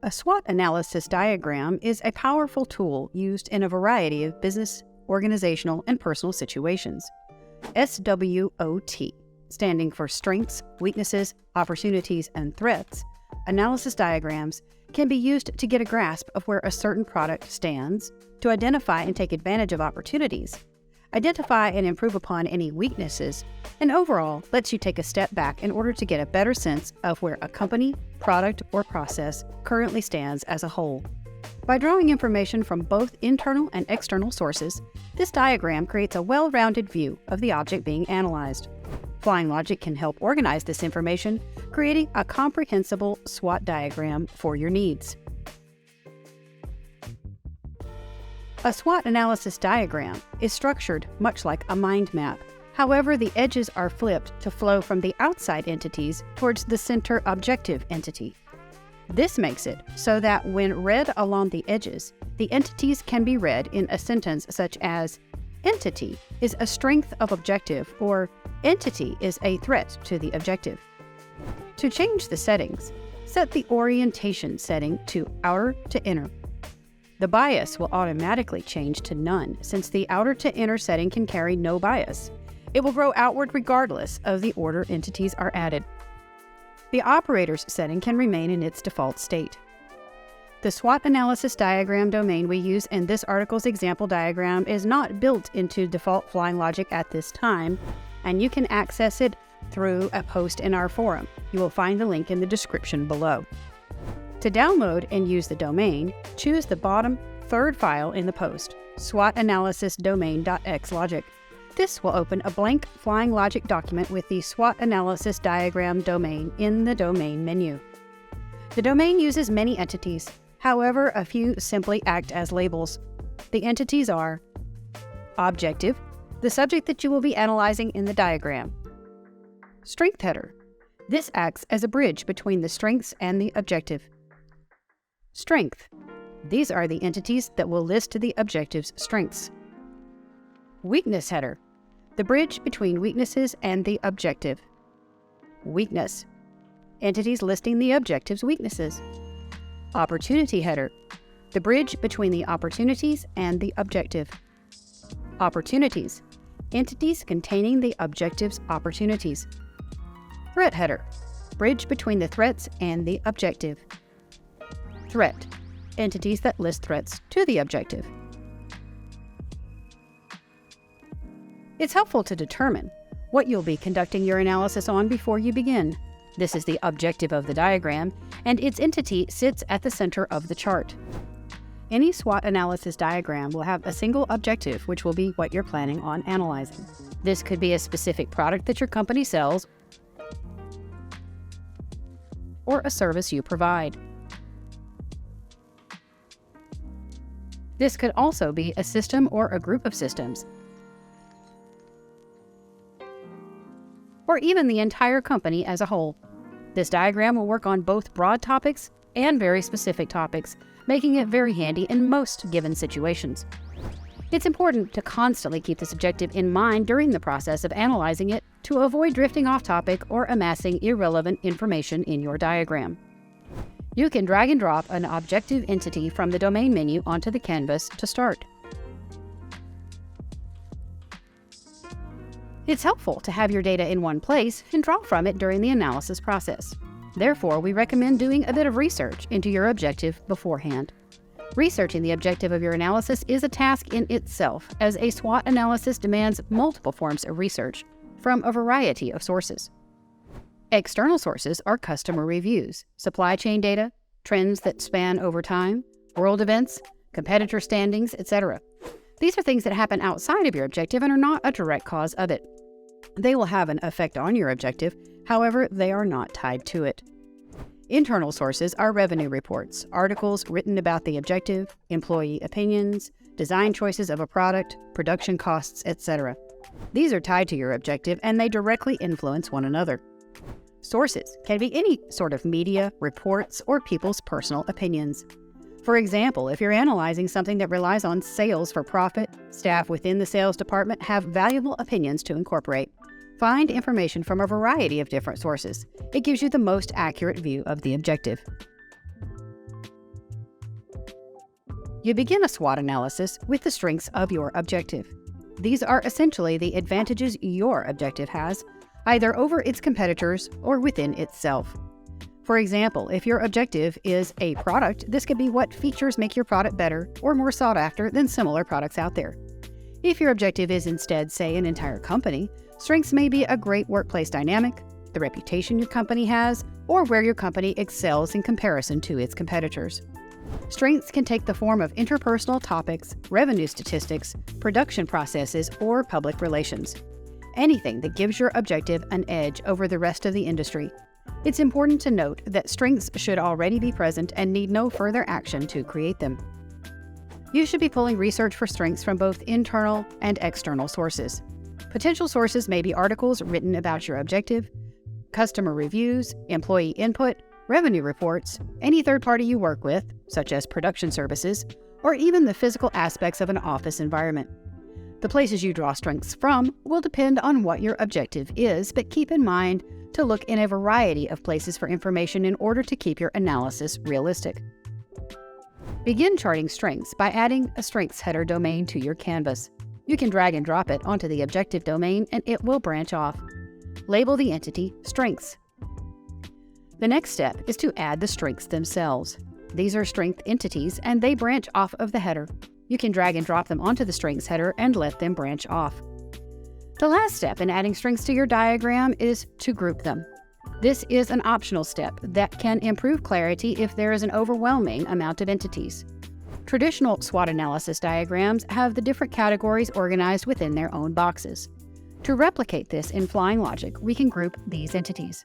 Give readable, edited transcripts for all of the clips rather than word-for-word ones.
A SWOT analysis diagram is a powerful tool used in a variety of business, organizational, and personal situations. SWOT, standing for Strengths, Weaknesses, Opportunities, and Threats, analysis diagrams can be used to get a grasp of where a certain product stands, to identify and take advantage of opportunities, identify and improve upon any weaknesses, and overall lets you take a step back in order to get a better sense of where a company, product, or process currently stands as a whole. By drawing information from both internal and external sources, this diagram creates a well-rounded view of the object being analyzed. Flying Logic can help organize this information, creating a comprehensible SWOT diagram for your needs. A SWOT analysis diagram is structured much like a mind map. However, the edges are flipped to flow from the outside entities towards the center objective entity. This makes it so that when read along the edges, the entities can be read in a sentence such as, "Entity is a strength of objective," or "Entity is a threat to the objective." To change the settings, set the orientation setting to outer to inner. The bias will automatically change to none, since the outer to inner setting can carry no bias. It will grow outward regardless of the order entities are added. The operator's setting can remain in its default state. The SWOT analysis diagram domain we use in this article's example diagram is not built into default Flying Logic at this time, and you can access it through a post in our forum. You will find the link in the description below. To download and use the domain, choose the bottom third file in the post, SWOTAnalysisDomain.xlogic. This will open a blank Flying Logic document with the SWOT analysis diagram domain in the domain menu. The domain uses many entities, however, a few simply act as labels. The entities are Objective, the subject that you will be analyzing in the diagram. Strength header. This acts as a bridge between the strengths and the objective. Strength. These are the entities that will list the objective's strengths. Weakness header. The bridge between weaknesses and the objective. Weakness. Entities listing the objective's weaknesses. Opportunity header. The bridge between the opportunities and the objective. Opportunities. Entities containing the objective's opportunities. Threat header. Bridge between the threats and the objective. Threat. Entities that list threats to the objective. It's helpful to determine what you'll be conducting your analysis on before you begin. This is the objective of the diagram, and its entity sits at the center of the chart. Any SWOT analysis diagram will have a single objective, which will be what you're planning on analyzing. This could be a specific product that your company sells or a service you provide. This could also be a system or a group of systems, or even the entire company as a whole. This diagram will work on both broad topics and very specific topics, making it very handy in most given situations. It's important to constantly keep this objective in mind during the process of analyzing it to avoid drifting off topic or amassing irrelevant information in your diagram. You can drag and drop an objective entity from the domain menu onto the canvas to start. It's helpful to have your data in one place and draw from it during the analysis process. Therefore, we recommend doing a bit of research into your objective beforehand. Researching the objective of your analysis is a task in itself, as a SWOT analysis demands multiple forms of research from a variety of sources. External sources are customer reviews, supply chain data, trends that span over time, world events, competitor standings, etc. These are things that happen outside of your objective and are not a direct cause of it. They will have an effect on your objective, however, they are not tied to it. Internal sources are revenue reports, articles written about the objective, employee opinions, design choices of a product, production costs, etc. These are tied to your objective and they directly influence one another. Sources can be any sort of media, reports, or people's personal opinions. For example, if you're analyzing something that relies on sales for profit, staff within the sales department have valuable opinions to incorporate. Find information from a variety of different sources. It gives you the most accurate view of the objective. You begin a SWOT analysis with the strengths of your objective. These are essentially the advantages your objective has, either over its competitors or within itself. For example, if your objective is a product, this could be what features make your product better or more sought after than similar products out there. If your objective is instead, say, an entire company, strengths may be a great workplace dynamic, the reputation your company has, or where your company excels in comparison to its competitors. Strengths can take the form of interpersonal topics, revenue statistics, production processes, or public relations. Anything that gives your objective an edge over the rest of the industry. It's important to note that strengths should already be present and need no further action to create them. You should be pulling research for strengths from both internal and external sources. Potential sources may be articles written about your objective, customer reviews, employee input, revenue reports, any third party you work with, such as production services, or even the physical aspects of an office environment. The places you draw strengths from will depend on what your objective is, but keep in mind to look in a variety of places for information in order to keep your analysis realistic. Begin charting strengths by adding a strengths header domain to your canvas. You can drag and drop it onto the objective domain and it will branch off. Label the entity Strengths. The next step is to add the strengths themselves. These are strength entities and they branch off of the header. You can drag and drop them onto the strengths header and let them branch off. The last step in adding strengths to your diagram is to group them. This is an optional step that can improve clarity if there is an overwhelming amount of entities. Traditional SWOT analysis diagrams have the different categories organized within their own boxes. To replicate this in Flying Logic, we can group these entities.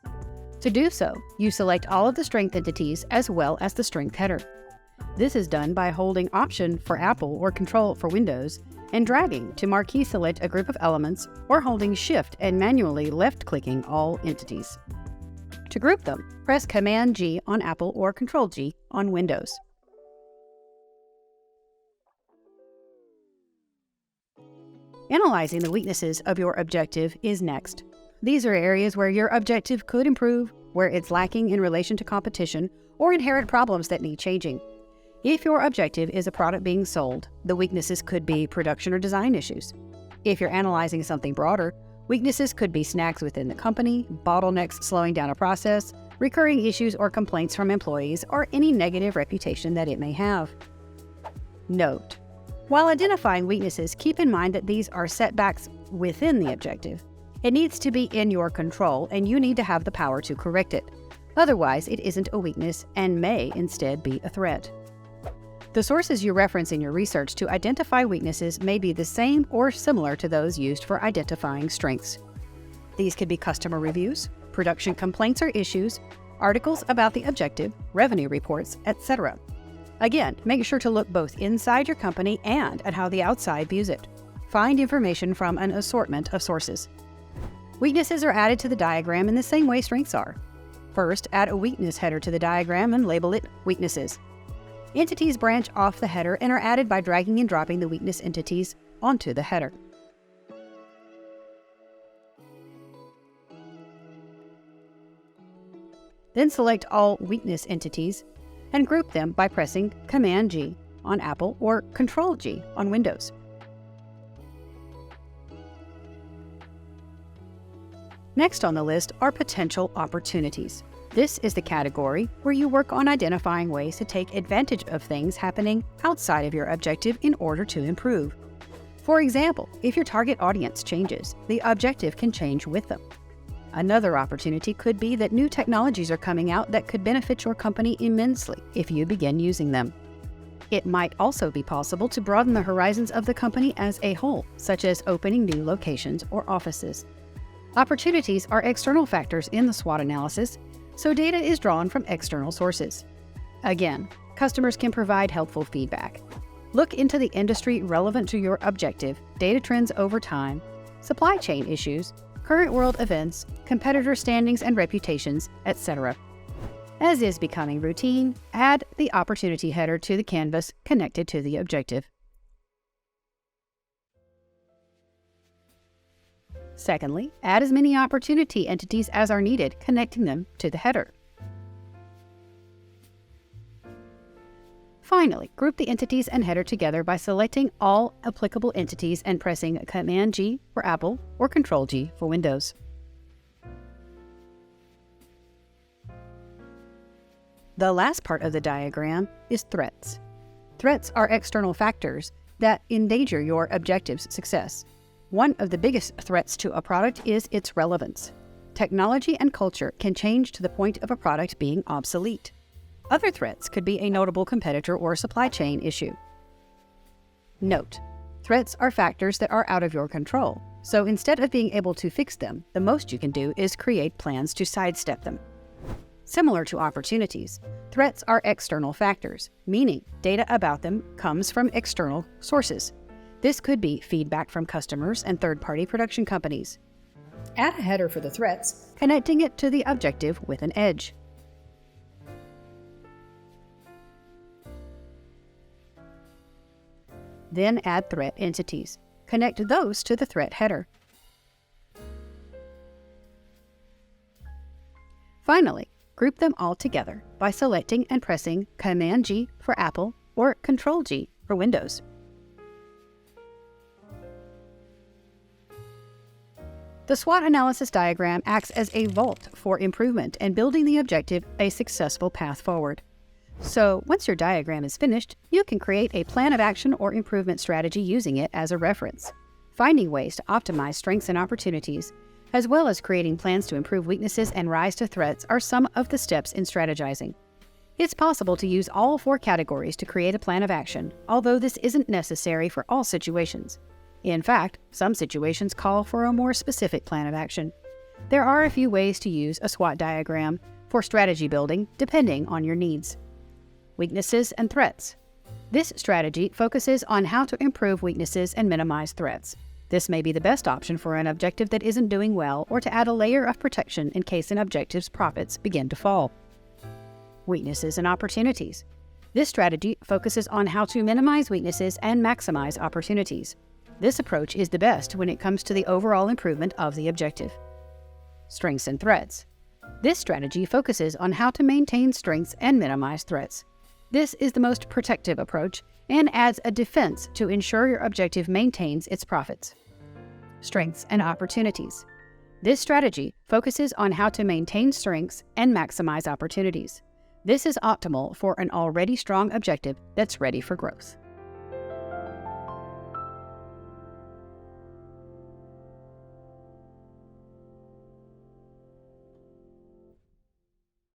To do so, you select all of the strength entities as well as the strength header. This is done by holding Option for Apple or Control for Windows and dragging to marquee select a group of elements or holding Shift and manually left-clicking all entities. To group them, press Command-G on Apple or Control-G on Windows. Analyzing the weaknesses of your objective is next. These are areas where your objective could improve, where it's lacking in relation to competition, or inherent problems that need changing. If your objective is a product being sold, the weaknesses could be production or design issues. If you're analyzing something broader, weaknesses could be snags within the company, bottlenecks slowing down a process, recurring issues or complaints from employees, or any negative reputation that it may have. Note: while identifying weaknesses, keep in mind that these are setbacks within the objective. It needs to be in your control, and you need to have the power to correct it. Otherwise, it isn't a weakness and may instead be a threat. The sources you reference in your research to identify weaknesses may be the same or similar to those used for identifying strengths. These could be customer reviews, production complaints or issues, articles about the objective, revenue reports, etc. Again, make sure to look both inside your company and at how the outside views it. Find information from an assortment of sources. Weaknesses are added to the diagram in the same way strengths are. First, add a weakness header to the diagram and label it Weaknesses. Entities branch off the header and are added by dragging and dropping the weakness entities onto the header. Then select all weakness entities and group them by pressing Command-G on Apple or Control-G on Windows. Next on the list are potential opportunities. This is the category where you work on identifying ways to take advantage of things happening outside of your objective in order to improve. For example, if your target audience changes, the objective can change with them. Another opportunity could be that new technologies are coming out that could benefit your company immensely if you begin using them. It might also be possible to broaden the horizons of the company as a whole, such as opening new locations or offices. Opportunities are external factors in the SWOT analysis, so data is drawn from external sources. Again, customers can provide helpful feedback. Look into the industry relevant to your objective, data trends over time, supply chain issues, current world events, competitor standings and reputations, etc. As is becoming routine, add the opportunity header to the canvas connected to the objective. Secondly, add as many opportunity entities as are needed, connecting them to the header. Finally, group the entities and header together by selecting all applicable entities and pressing Command-G for Apple or Control-G for Windows. The last part of the diagram is threats. Threats are external factors that endanger your objective's success. One of the biggest threats to a product is its relevance. Technology and culture can change to the point of a product being obsolete. Other threats could be a notable competitor or supply chain issue. Note: threats are factors that are out of your control, so instead of being able to fix them, the most you can do is create plans to sidestep them. Similar to opportunities, threats are external factors, meaning data about them comes from external sources. This could be feedback from customers and third-party production companies. Add a header for the threats, connecting it to the objective with an edge. Then add threat entities. Connect those to the threat header. Finally, group them all together by selecting and pressing Command-G for Apple or Control-G for Windows. The SWOT analysis diagram acts as a vault for improvement and building the objective a successful path forward. So, once your diagram is finished, you can create a plan of action or improvement strategy using it as a reference. Finding ways to optimize strengths and opportunities, as well as creating plans to improve weaknesses and rise to threats, are some of the steps in strategizing. It's possible to use all 4 categories to create a plan of action, although this isn't necessary for all situations. In fact, some situations call for a more specific plan of action. There are a few ways to use a SWOT diagram for strategy building, depending on your needs. Weaknesses and threats. This strategy focuses on how to improve weaknesses and minimize threats. This may be the best option for an objective that isn't doing well, or to add a layer of protection in case an objective's profits begin to fall. Weaknesses and opportunities. This strategy focuses on how to minimize weaknesses and maximize opportunities. This approach is the best when it comes to the overall improvement of the objective. Strengths and threats. This strategy focuses on how to maintain strengths and minimize threats. This is the most protective approach and adds a defense to ensure your objective maintains its profits. Strengths and opportunities. This strategy focuses on how to maintain strengths and maximize opportunities. This is optimal for an already strong objective that's ready for growth.